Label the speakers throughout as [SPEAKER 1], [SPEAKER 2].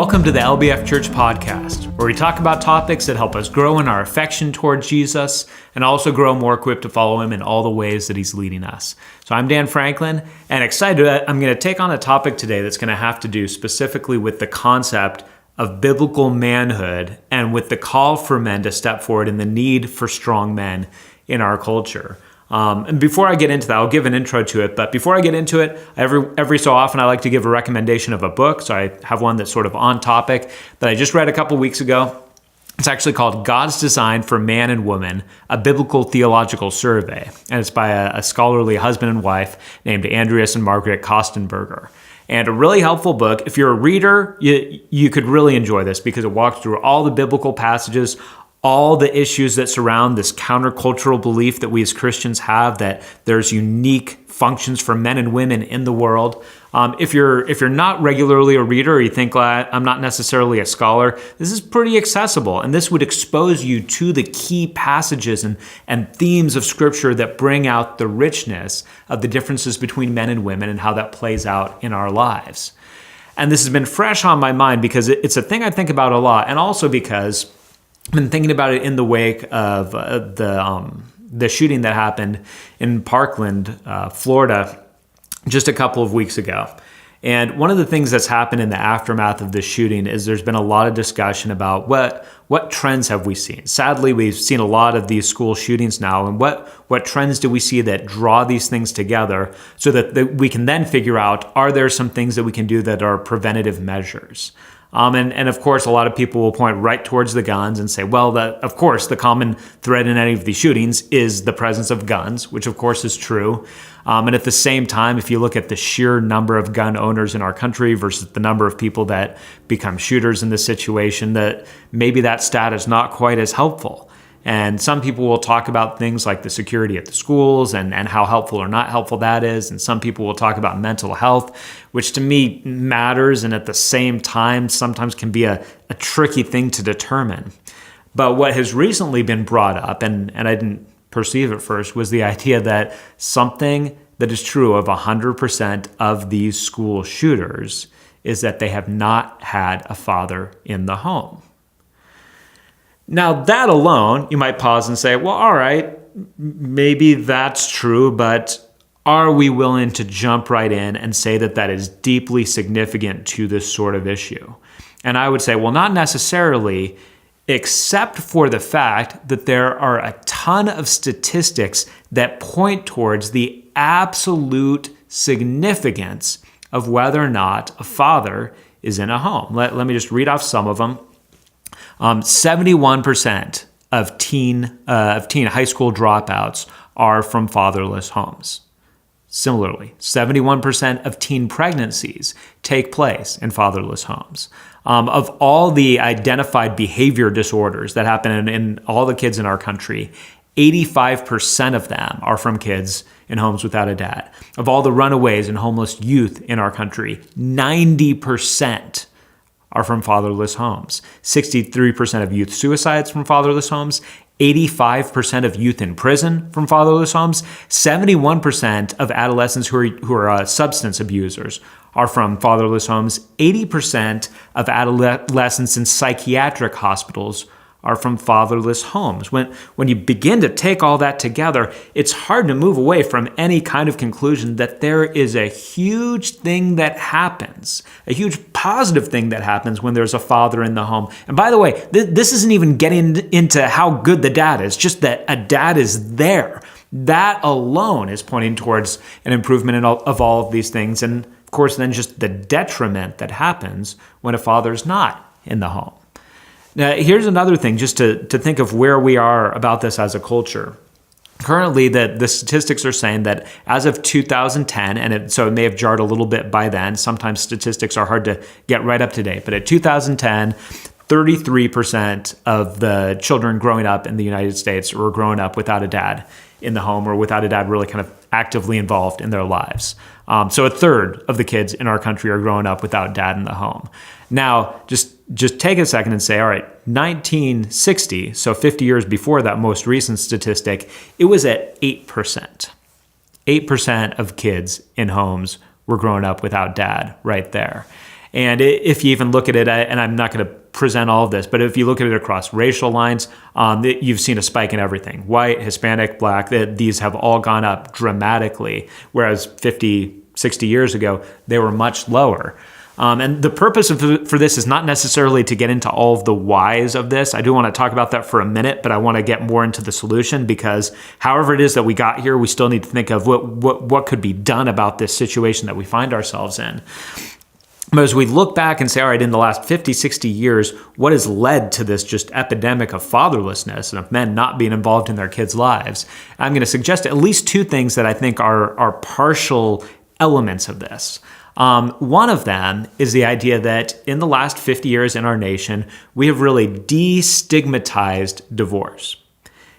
[SPEAKER 1] Welcome to the LBF Church Podcast, where we talk about topics that help us grow in our affection towards Jesus and also grow more equipped to follow him in all the ways that he's leading us. So I'm Dan Franklin, and excited that I'm going to take on a topic today that's going to have to do specifically with the concept of biblical manhood and with the call for men to step forward and the need for strong men in our culture. And before I get into that, I'll give an intro to it. But before I get into it, every so often I like to give a recommendation of a book. So I have one that's sort of on topic that I just read a couple weeks ago. It's actually called God's Design for Man and Woman, a Biblical Theological Survey. And it's by a scholarly husband and wife named Andreas and Margaret Kostenberger. And a really helpful book. If you're a reader, you could really enjoy this because it walks through all the biblical passages, all the issues that surround this countercultural belief that we as Christians have that there's unique functions for men and women in the world. If you're not regularly a reader or you think, well, I'm not necessarily a scholar, this is pretty accessible. And this would expose you to the key passages and themes of Scripture that bring out the richness of the differences between men and women and how that plays out in our lives. And this has been fresh on my mind because it's a thing I think about a lot, and also because I've been thinking about it in the wake of the shooting that happened in Parkland, Florida, just a couple of weeks ago. And one of the things that's happened in the aftermath of this shooting is there's been a lot of discussion about what trends have we seen. Sadly, we've seen a lot of these school shootings now, and what trends do we see that draw these things together so that we can then figure out, are there some things that we can do that are preventative measures? And of course, a lot of people will point right towards the guns and say, well, of course, the common thread in any of these shootings is the presence of guns, which of course is true. And at the same time, if you look at the sheer number of gun owners in our country versus the number of people that become shooters in this situation, that maybe that stat is not quite as helpful. And some people will talk about things like the security at the schools and how helpful or not helpful that is. And some people will talk about mental health, which to me matters and at the same time sometimes can be a tricky thing to determine. But what has recently been brought up, and I didn't perceive at first, was the idea that something that is true of 100% of these school shooters is that they have not had a father in the home. Now, that alone, you might pause and say, well, all right, maybe that's true, but are we willing to jump right in and say that that is deeply significant to this sort of issue? And I would say, well, not necessarily, except for the fact that there are a ton of statistics that point towards the absolute significance of whether or not a father is in a home. Let me just read off some of them. 71% of teen high school dropouts are from fatherless homes. Similarly, 71% of teen pregnancies take place in fatherless homes. Of all the identified behavior disorders that happen in all the kids in our country, 85% of them are from kids in homes without a dad. Of all the runaways and homeless youth in our country, 90% are from fatherless homes. 63% of youth suicides from fatherless homes. 85% of youth in prison from fatherless homes. 71% of adolescents who are substance abusers are from fatherless homes. 80% of adolescents in psychiatric hospitals are from fatherless homes. When you begin to take all that together, it's hard to move away from any kind of conclusion that there is a huge thing that happens, a huge positive thing that happens when there's a father in the home. And by the way, this isn't even getting into how good the dad is, just that a dad is there. That alone is pointing towards an improvement of all of these things. And of course, then just the detriment that happens when a father's not in the home. Now, here's another thing, just to think of where we are about this as a culture. Currently, the statistics are saying that as of 2010, so it may have jarred a little bit by then. Sometimes statistics are hard to get right up to date. But at 2010, 33% of the children growing up in the United States were growing up without a dad in the home or without a dad really kind of actively involved in their lives. So a third of the kids in our country are growing up without dad in the home. Now, just take a second and say, all right, 1960, so 50 years before that most recent statistic, it was at 8%. 8% of kids in homes were growing up without dad right there. And if you even look at it, and I'm not going to present all of this, but if you look at it across racial lines, you've seen a spike in everything. White, Hispanic, Black, these have all gone up dramatically, whereas 50, 60 years ago, they were much lower. And the purpose for this is not necessarily to get into all of the whys of this. I do want to talk about that for a minute, but I want to get more into the solution, because however it is that we got here, we still need to think of what could be done about this situation that we find ourselves in. But as we look back and say, all right, in the last 50, 60 years, what has led to this just epidemic of fatherlessness and of men not being involved in their kids' lives? I'm going to suggest at least two things that I think are partial elements of this. One of them is the idea that in the last 50 years in our nation, we have really destigmatized divorce.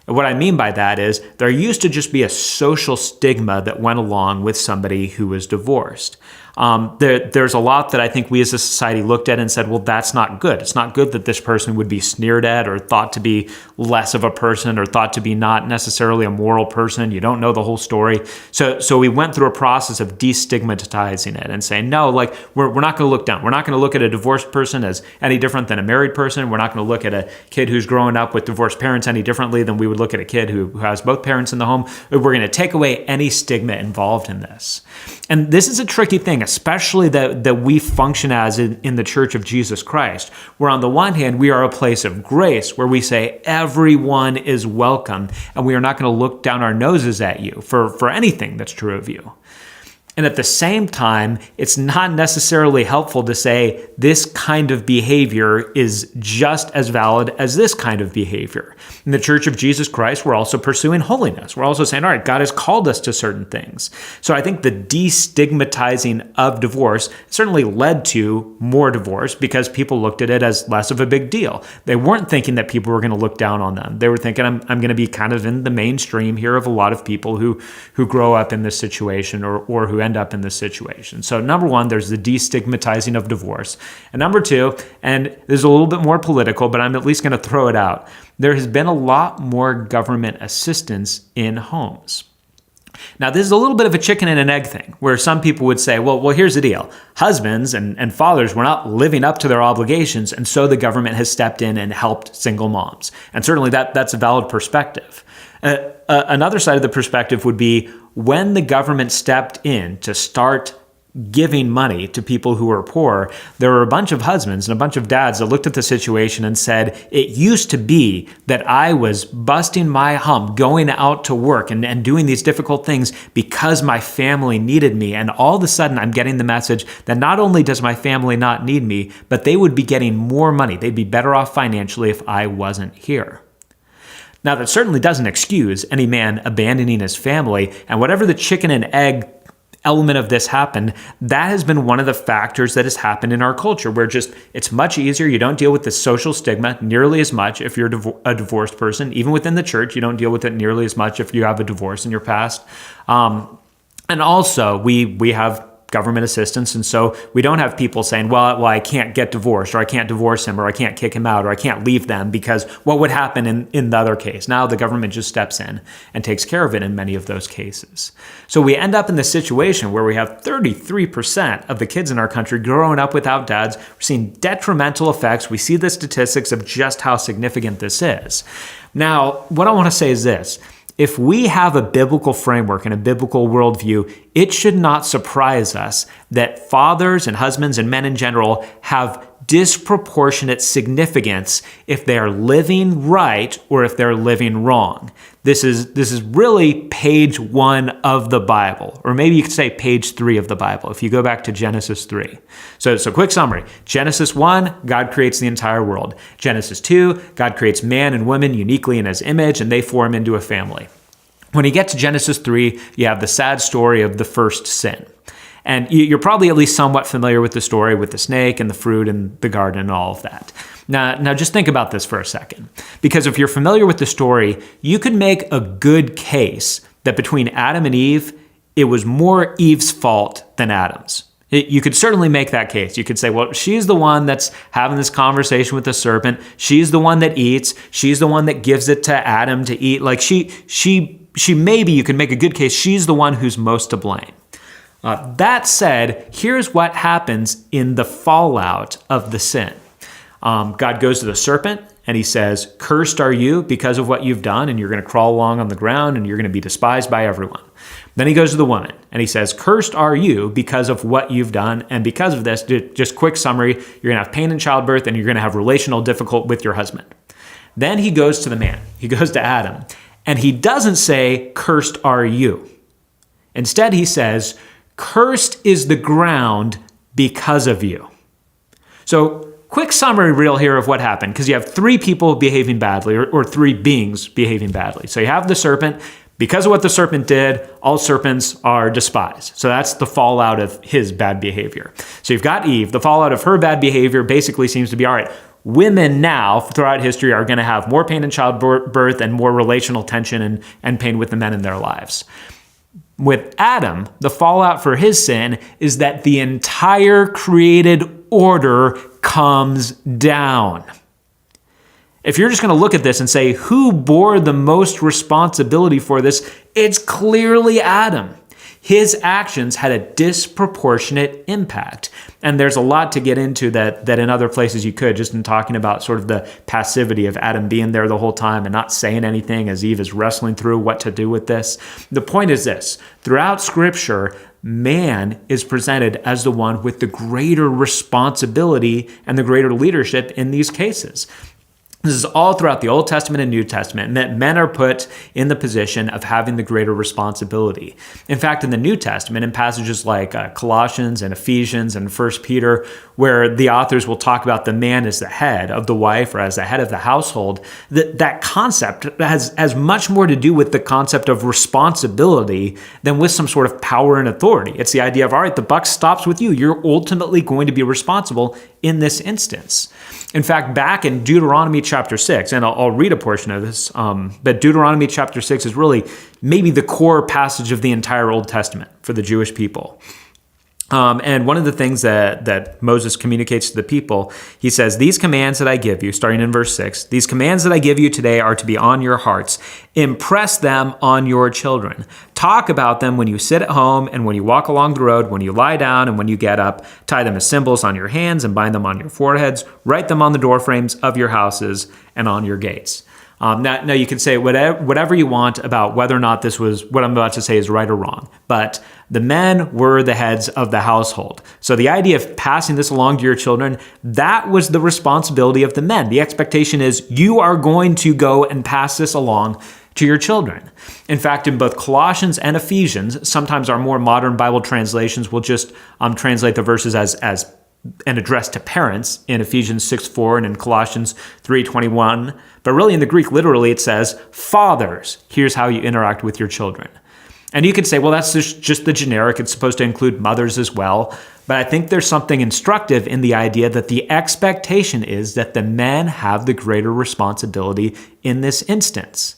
[SPEAKER 1] And what I mean by that is there used to just be a social stigma that went along with somebody who was divorced. There's a lot that I think we as a society looked at and said, well, that's not good. It's not good that this person would be sneered at or thought to be less of a person or thought to be not necessarily a moral person. You don't know the whole story. So we went through a process of destigmatizing it and saying, no, like we're not going to look down. We're not going to look at a divorced person as any different than a married person. We're not going to look at a kid who's growing up with divorced parents any differently than we would look at a kid who has both parents in the home. We're going to take away any stigma involved in this. And this is a tricky thing, especially that we function as in the Church of Jesus Christ, where on the one hand, we are a place of grace, where we say everyone is welcome, and we are not going to look down our noses at you for anything that's true of you. And at the same time, it's not necessarily helpful to say this kind of behavior is just as valid as this kind of behavior. In the Church of Jesus Christ, we're also pursuing holiness. We're also saying, all right, God has called us to certain things. So I think the destigmatizing of divorce certainly led to more divorce because people looked at it as less of a big deal. They weren't thinking that people were going to look down on them. They were thinking, I'm going to be kind of in the mainstream here of a lot of people who grow up in this situation or who end up in this situation. So number one, there's the destigmatizing of divorce. And number two, and this is a little bit more political, but I'm at least going to throw it out. There has been a lot more government assistance in homes. Now, this is a little bit of a chicken and an egg thing, where some people would say, well, here's the deal. Husbands and fathers were not living up to their obligations, and so the government has stepped in and helped single moms. And certainly that's a valid perspective. Another side of the perspective would be when the government stepped in to start giving money to people who are poor, there were a bunch of husbands and a bunch of dads that looked at the situation and said, it used to be that I was busting my hump, going out to work and doing these difficult things because my family needed me. And all of a sudden, I'm getting the message that not only does my family not need me, but they would be getting more money. They'd be better off financially if I wasn't here. Now, that certainly doesn't excuse any man abandoning his family, and whatever the chicken and egg element of this happened, that has been one of the factors that has happened in our culture, where just it's much easier. You don't deal with the social stigma nearly as much if you're a divorced person. Even within the church, you don't deal with it nearly as much if you have a divorce in your past. And also, we have government assistance, and so we don't have people saying, well, I can't get divorced, or I can't divorce him, or I can't kick him out, or I can't leave them, because what would happen in the other case? Now the government just steps in and takes care of it in many of those cases. So we end up in this situation where we have 33% of the kids in our country growing up without dads. We're seeing detrimental effects. We see the statistics of just how significant this is. Now, what I want to say is this. If we have a biblical framework and a biblical worldview, it should not surprise us that fathers and husbands and men in general have disproportionate significance if they are living right or if they're living wrong. This is really page 1 of the Bible, or maybe you could say page 3 of the Bible if you go back to Genesis 3. So quick summary. Genesis 1, God creates the entire world. Genesis 2, God creates man and woman uniquely in his image, and they form into a family. When you get to Genesis 3, you have the sad story of the first sin. And you're probably at least somewhat familiar with the story with the snake and the fruit and the garden and all of that. Now just think about this for a second. Because if you're familiar with the story, you could make a good case that between Adam and Eve, it was more Eve's fault than Adam's. You could certainly make that case. You could say, well, she's the one that's having this conversation with the serpent. She's the one that eats. She's the one that gives it to Adam to eat. Like she maybe you could make a good case. She's the one who's most to blame. That said, here's what happens in the fallout of the sin. God goes to the serpent and he says, "Cursed are you because of what you've done, and you're going to crawl along on the ground and you're going to be despised by everyone." Then he goes to the woman and he says, "Cursed are you because of what you've done, and because of this," just quick summary, "you're going to have pain in childbirth and you're going to have relational difficulty with your husband." Then he goes to the man, he goes to Adam, and he doesn't say, "Cursed are you." Instead, he says, "Cursed is the ground because of you." So, quick summary reel here of what happened, because you have three people behaving badly, or three beings behaving badly. So you have the serpent. Because of what the serpent did, all serpents are despised. So that's the fallout of his bad behavior. So you've got Eve. The fallout of her bad behavior basically seems to be, all right, women now throughout history are going to have more pain in childbirth and more relational tension and pain with the men in their lives. With Adam, the fallout for his sin is that the entire created order comes down. If you're just going to look at this and say, who bore the most responsibility for this? It's clearly Adam. His actions had a disproportionate impact. And there's a lot to get into that in other places you could, just in talking about sort of the passivity of Adam being there the whole time and not saying anything as Eve is wrestling through what to do with this. The point is this: throughout Scripture, man is presented as the one with the greater responsibility and the greater leadership in these cases. This is all throughout the Old Testament and New Testament, and that men are put in the position of having the greater responsibility. In fact, in the New Testament, in passages like Colossians and Ephesians and 1 Peter, where the authors will talk about the man as the head of the wife or as the head of the household, that concept has much more to do with the concept of responsibility than with some sort of power and authority. It's the idea of, all right, the buck stops with you. You're ultimately going to be responsible in this instance. In fact, back in Deuteronomy chapter 6, and I'll read a portion of this, but Deuteronomy chapter 6 is really maybe the core passage of the entire Old Testament for the Jewish people. And one of the things that Moses communicates to the people, he says, "These commands that I give you," starting in verse 6, "these commands that I give you today are to be on your hearts. Impress them on your children. Talk about them when you sit at home and when you walk along the road, when you lie down and when you get up. Tie them as symbols on your hands and bind them on your foreheads. Write them on the doorframes of your houses and on your gates." Now you can say whatever you want about whether or not this was what I'm about to say is right or wrong, but the men were the heads of the household. So the idea of passing this along to your children, that was the responsibility of the men. The expectation is you are going to go and pass this along to your children. In fact, in both Colossians and Ephesians, sometimes our more modern Bible translations will just translate the verses as an address to parents in Ephesians 6:4 and in Colossians 3:21. But really in the Greek, literally it says, "Fathers, here's how you interact with your children." And you could say, well, that's just the generic. It's supposed to include mothers as well. But I think there's something instructive in the idea that the expectation is that the men have the greater responsibility in this instance.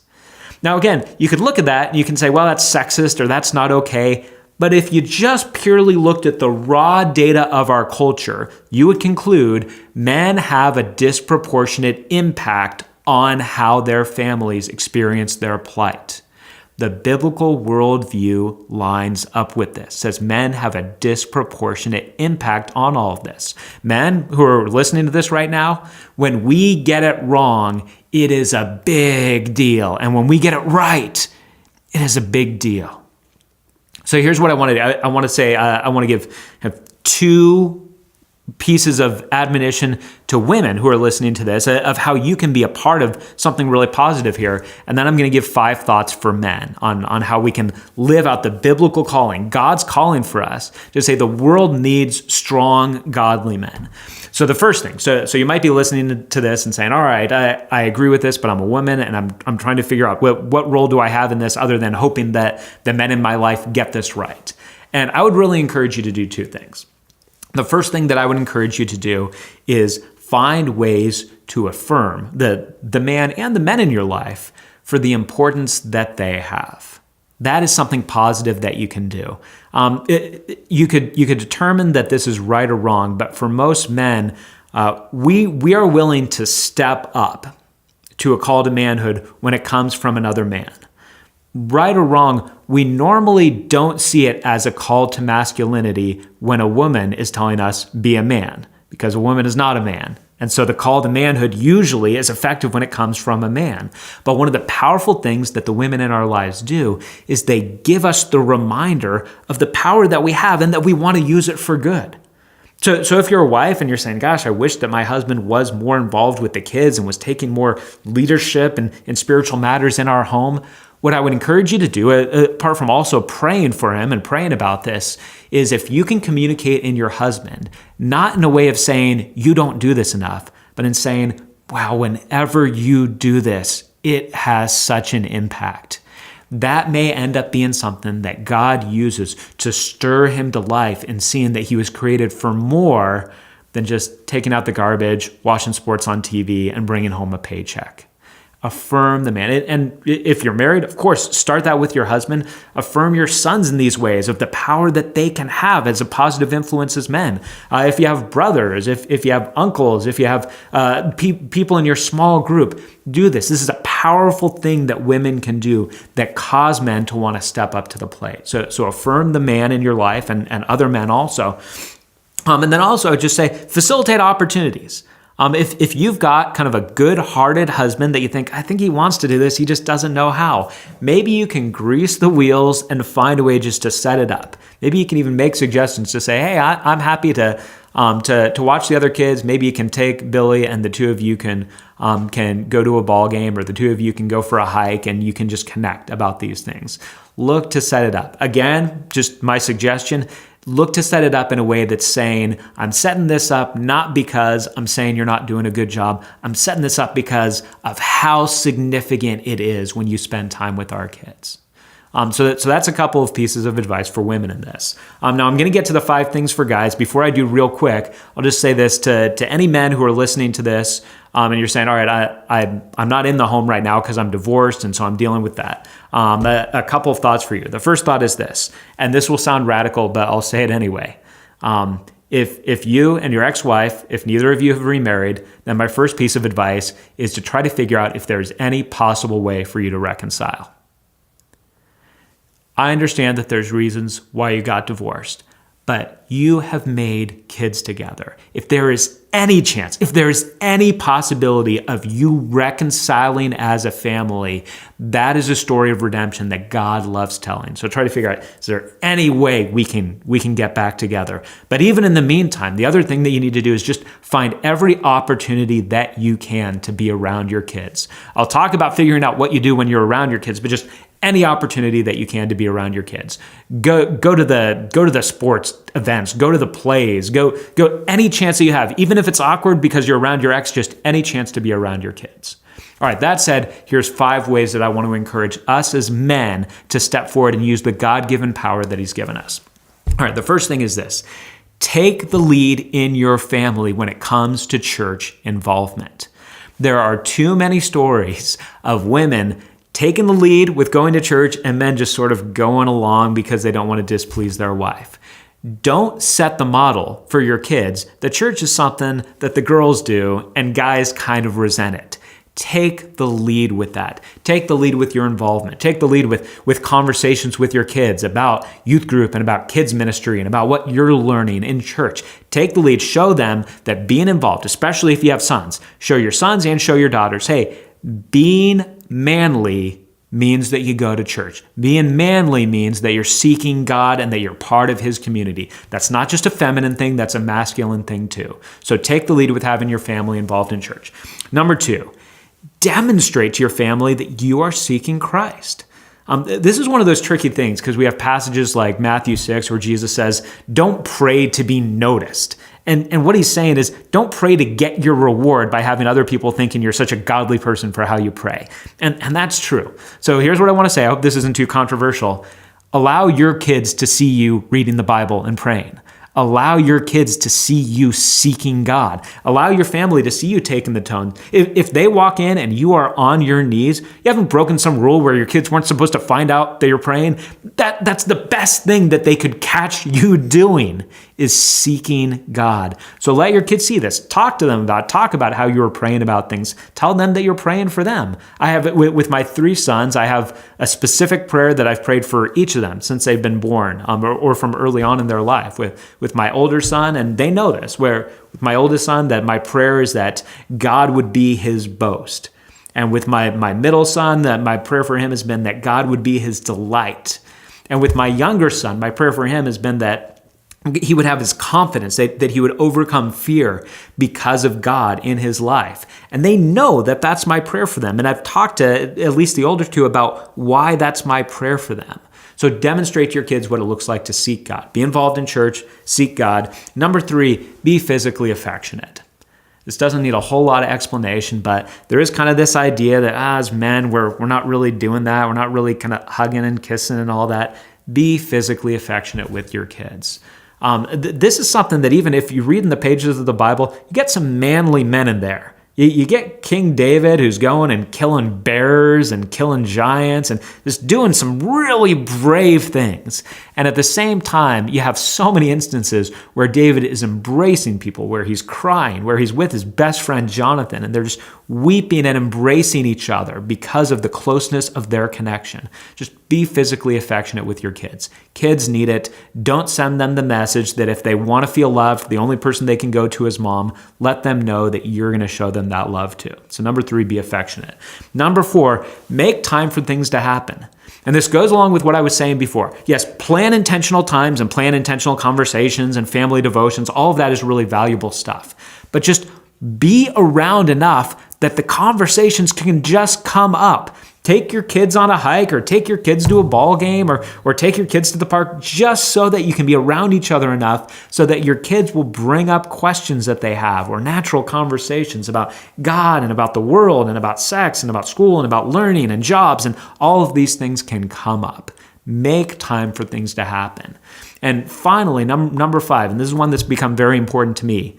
[SPEAKER 1] Now, again, you could look at that and you can say, well, that's sexist or that's not okay. But if you just purely looked at the raw data of our culture, you would conclude men have a disproportionate impact on how their families experience their plight. The biblical worldview lines up with this. It says men have a disproportionate impact on all of this. Men who are listening to this right now, when we get it wrong, it is a big deal. And when we get it right, it is a big deal. So here's what I want to do. I want to say, I want to have two pieces of admonition to women who are listening to this of how you can be a part of something really positive here. And then I'm going to give 5 thoughts for men on how we can live out the biblical calling, God's calling for us to say the world needs strong, godly men. So the first thing, so you might be listening to this and saying, all right, I agree with this, but I'm a woman and I'm trying to figure out what role do I have in this other than hoping that the men in my life get this right. And I would really encourage you to do 2 things. The first thing that I would encourage you to do is find ways to affirm the man and the men in your life for the importance that they have. That is something positive that you can do. You could determine that this is right or wrong, but for most men, we are willing to step up to a call to manhood when it comes from another man. right or wrong, we normally don't see it as a call to masculinity when a woman is telling us, be a man, because a woman is not a man. And so the call to manhood usually is effective when it comes from a man. But one of the powerful things that the women in our lives do is they give us the reminder of the power that we have and that we want to use it for good. So if you're a wife and you're saying, gosh, I wish that my husband was more involved with the kids and was taking more leadership in spiritual matters in our home, what I would encourage you to do, apart from also praying for him and praying about this, is if you can communicate in your husband, not in a way of saying, you don't do this enough, but in saying, wow, whenever you do this, it has such an impact. That may end up being something that God uses to stir him to life and seeing that he was created for more than just taking out the garbage, watching sports on TV, and bringing home a paycheck. Affirm the man. And if you're married, of course, start that with your husband. Affirm your sons in these ways of the power that they can have as a positive influence as men. If you have brothers, if you have uncles, if you have people in your small group, do this. This is a powerful thing that women can do that cause men to want to step up to the plate. So affirm the man in your life and other men also. And then also just say, facilitate opportunities. If you've got kind of a good-hearted husband that you think, I think he wants to do this, he just doesn't know how, maybe you can grease the wheels and find a way just to set it up. Maybe you can even make suggestions to say, hey, I'm happy to watch the other kids. Maybe you can take Billy and the two of you can go to a ball game, or the two of you can go for a hike, and you can just connect about these things. Look to set it up. Again, just my suggestion, look to set it up in a way that's saying, I'm setting this up not because I'm saying you're not doing a good job. I'm setting this up because of how significant it is when you spend time with our kids. So that's a couple of pieces of advice for women in this. Now I'm going to get to the 5 things for guys. Before I do, real quick, I'll just say this to any men who are listening to this, and you're saying, all right, I'm not in the home right now because I'm divorced, and so I'm dealing with that. A couple of thoughts for you. The first thought is this, and this will sound radical, but I'll say it anyway. If you and your ex-wife, if neither of you have remarried, then my first piece of advice is to try to figure out if there's any possible way for you to reconcile. I understand that there's reasons why you got divorced, but you have made kids together. If there is any chance, if there is any possibility of you reconciling as a family, that is a story of redemption that God loves telling. So try to figure out, is there any way we can get back together? But even in the meantime, the other thing that you need to do is just find every opportunity that you can to be around your kids. I'll talk about figuring out what you do when you're around your kids, but just any opportunity that you can to be around your kids. Go to the sports events, go to the plays, go any chance that you have, even if it's awkward because you're around your ex, just any chance to be around your kids. All right, that said, here's 5 ways that I want to encourage us as men to step forward and use the God-given power that he's given us. All right, the first thing is this. Take the lead in your family when it comes to church involvement. There are too many stories of women taking the lead with going to church and men just sort of going along because they don't want to displease their wife. Don't set the model for your kids. The church is something that the girls do and guys kind of resent it. Take the lead with that. Take the lead with your involvement. Take the lead with conversations with your kids about youth group and about kids ministry and about what you're learning in church. Take the lead. Show them that being involved, especially if you have sons, show your sons and show your daughters, hey, being manly means that you go to church. Being manly means that you're seeking God and that you're part of his community. That's not just a feminine thing, that's a masculine thing too. So take the lead with having your family involved in church. Number 2, demonstrate to your family that you are seeking Christ. This is one of those tricky things because we have passages like Matthew 6 where Jesus says, don't pray to be noticed. And what he's saying is, don't pray to get your reward by having other people thinking you're such a godly person for how you pray. And that's true. So here's what I want to say. I hope this isn't too controversial. Allow your kids to see you reading the Bible and praying. Allow your kids to see you seeking God. Allow your family to see you taking the tone. If they walk in and you are on your knees, you haven't broken some rule where your kids weren't supposed to find out that you're praying. That's the best thing that they could catch you doing, is seeking God. So let your kids see this. Talk to them talk about how you are praying about things. Tell them that you're praying for them. I have, with my 3 sons, I have a specific prayer that I've prayed for each of them since they've been born, or from early on in their life. With my older son, and they know this, where with my oldest son, that my prayer is that God would be his boast. And with my middle son, that my prayer for him has been that God would be his delight. And with my younger son, my prayer for him has been that he would have his confidence, that he would overcome fear because of God in his life. And they know that that's my prayer for them. And I've talked to at least the older 2 about why that's my prayer for them. So demonstrate to your kids what it looks like to seek God. Be involved in church, seek God. Number 3, be physically affectionate. This doesn't need a whole lot of explanation, but there is kind of this idea that as men, we're not really doing that. We're not really kind of hugging and kissing and all that. Be physically affectionate with your kids. This is something that even if you read in the pages of the Bible, you get some manly men in there. You get King David, who's going and killing bears and killing giants and just doing some really brave things. And at the same time, you have so many instances where David is embracing people, where he's crying, where he's with his best friend Jonathan, and they're just weeping and embracing each other because of the closeness of their connection. Just be physically affectionate with your kids. Kids need it. Don't send them the message that if they want to feel loved, the only person they can go to is mom. Let them know that you're going to show them that love too. So number 3, be affectionate. Number 4, make time for things to happen. And this goes along with what I was saying before. Yes, plan intentional times and plan intentional conversations and family devotions. All of that is really valuable stuff. But just be around enough that the conversations can just come up. Take your kids on a hike, or take your kids to a ball game, or take your kids to the park, just so that you can be around each other enough so that your kids will bring up questions that they have, or natural conversations about God and about the world and about sex and about school and about learning and jobs, and all of these things can come up. Make time for things to happen. And finally, number 5, and this is one that's become very important to me,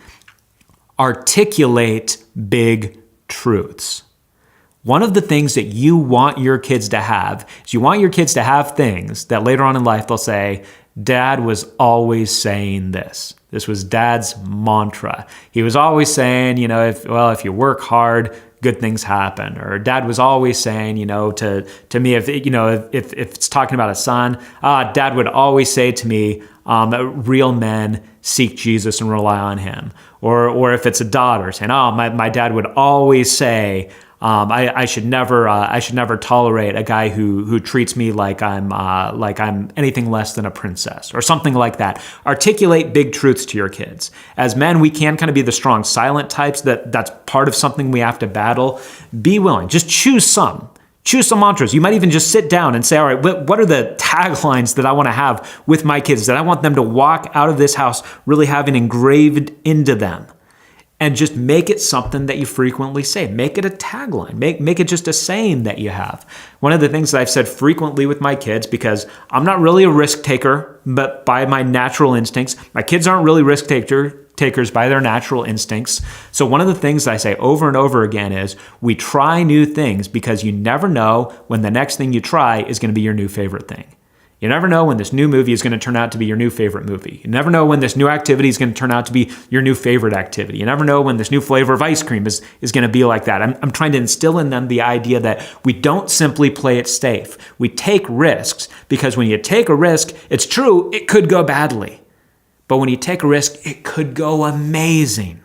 [SPEAKER 1] articulate big truths. One of the things that you want your kids to have is you want your kids to have things that later on in life they'll say, Dad was always saying this. This was Dad's mantra. He was always saying, if you work hard, good things happen. Or Dad was always saying, to me, if it's talking about a son, Dad would always say to me, real men seek Jesus and rely on him. Or if it's a daughter saying, my dad would always say, I should never tolerate a guy who treats me like I'm anything less than a princess, or something like that. Articulate big truths to your kids. As men, we can kind of be the strong, silent types. That's part of something we have to battle. Be willing. Just choose some. Choose some mantras. You might even just sit down and say, all right, what are the taglines that I want to have with my kids, that I want them to walk out of this house really having engraved into them? And just make it something that you frequently say. Make it a tagline. Make it just a saying that you have. One of the things that I've said frequently with my kids, because I'm not really a risk taker, but by my natural instincts, my kids aren't really risk takers by their natural instincts. So one of the things I say over and over again is, we try new things because you never know when the next thing you try is going to be your new favorite thing. You never know when this new movie is going to turn out to be your new favorite movie. You never know when this new activity is going to turn out to be your new favorite activity. You never know when this new flavor of ice cream is going to be like that. I'm trying to instill in them the idea that we don't simply play it safe. We take risks, because when you take a risk, it's true, it could go badly. But when you take a risk, it could go amazing.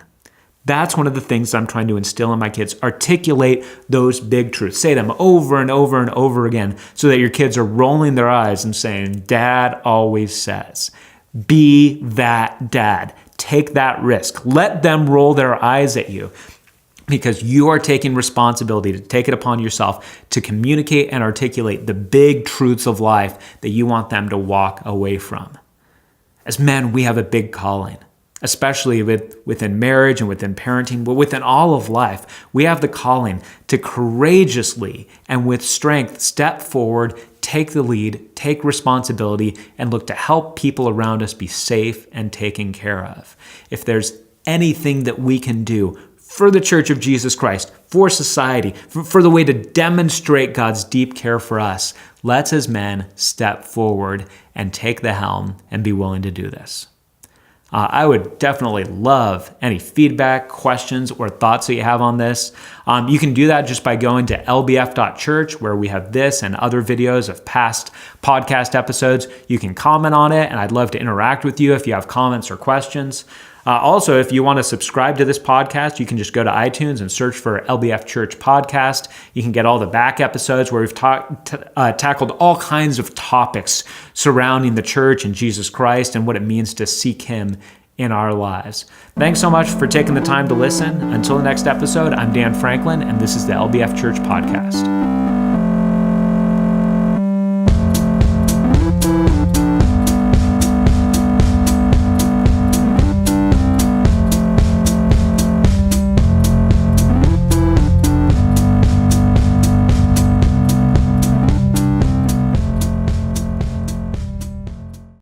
[SPEAKER 1] That's one of the things I'm trying to instill in my kids. Articulate those big truths. Say them over and over and over again so that your kids are rolling their eyes and saying, Dad always says. Be that dad. Take that risk. Let them roll their eyes at you, because you are taking responsibility to take it upon yourself to communicate and articulate the big truths of life that you want them to walk away from. As men, we have a big calling. Especially within marriage and within parenting, but within all of life, we have the calling to courageously and with strength step forward, take the lead, take responsibility, and look to help people around us be safe and taken care of. If there's anything that we can do for the Church of Jesus Christ, for society, for the way to demonstrate God's deep care for us, let's as men step forward and take the helm and be willing to do this. I would definitely love any feedback, questions, or thoughts that you have on this. You can do that just by going to lbf.church, where we have this and other videos of past podcast episodes. You can comment on it, and I'd love to interact with you if you have comments or questions. Also, if you want to subscribe to this podcast, you can just go to iTunes and search for LBF Church Podcast. You can get all the back episodes where we've tackled all kinds of topics surrounding the church and Jesus Christ and what it means to seek Him in our lives. Thanks so much for taking the time to listen. Until the next episode, I'm Dan Franklin, and this is the LBF Church Podcast.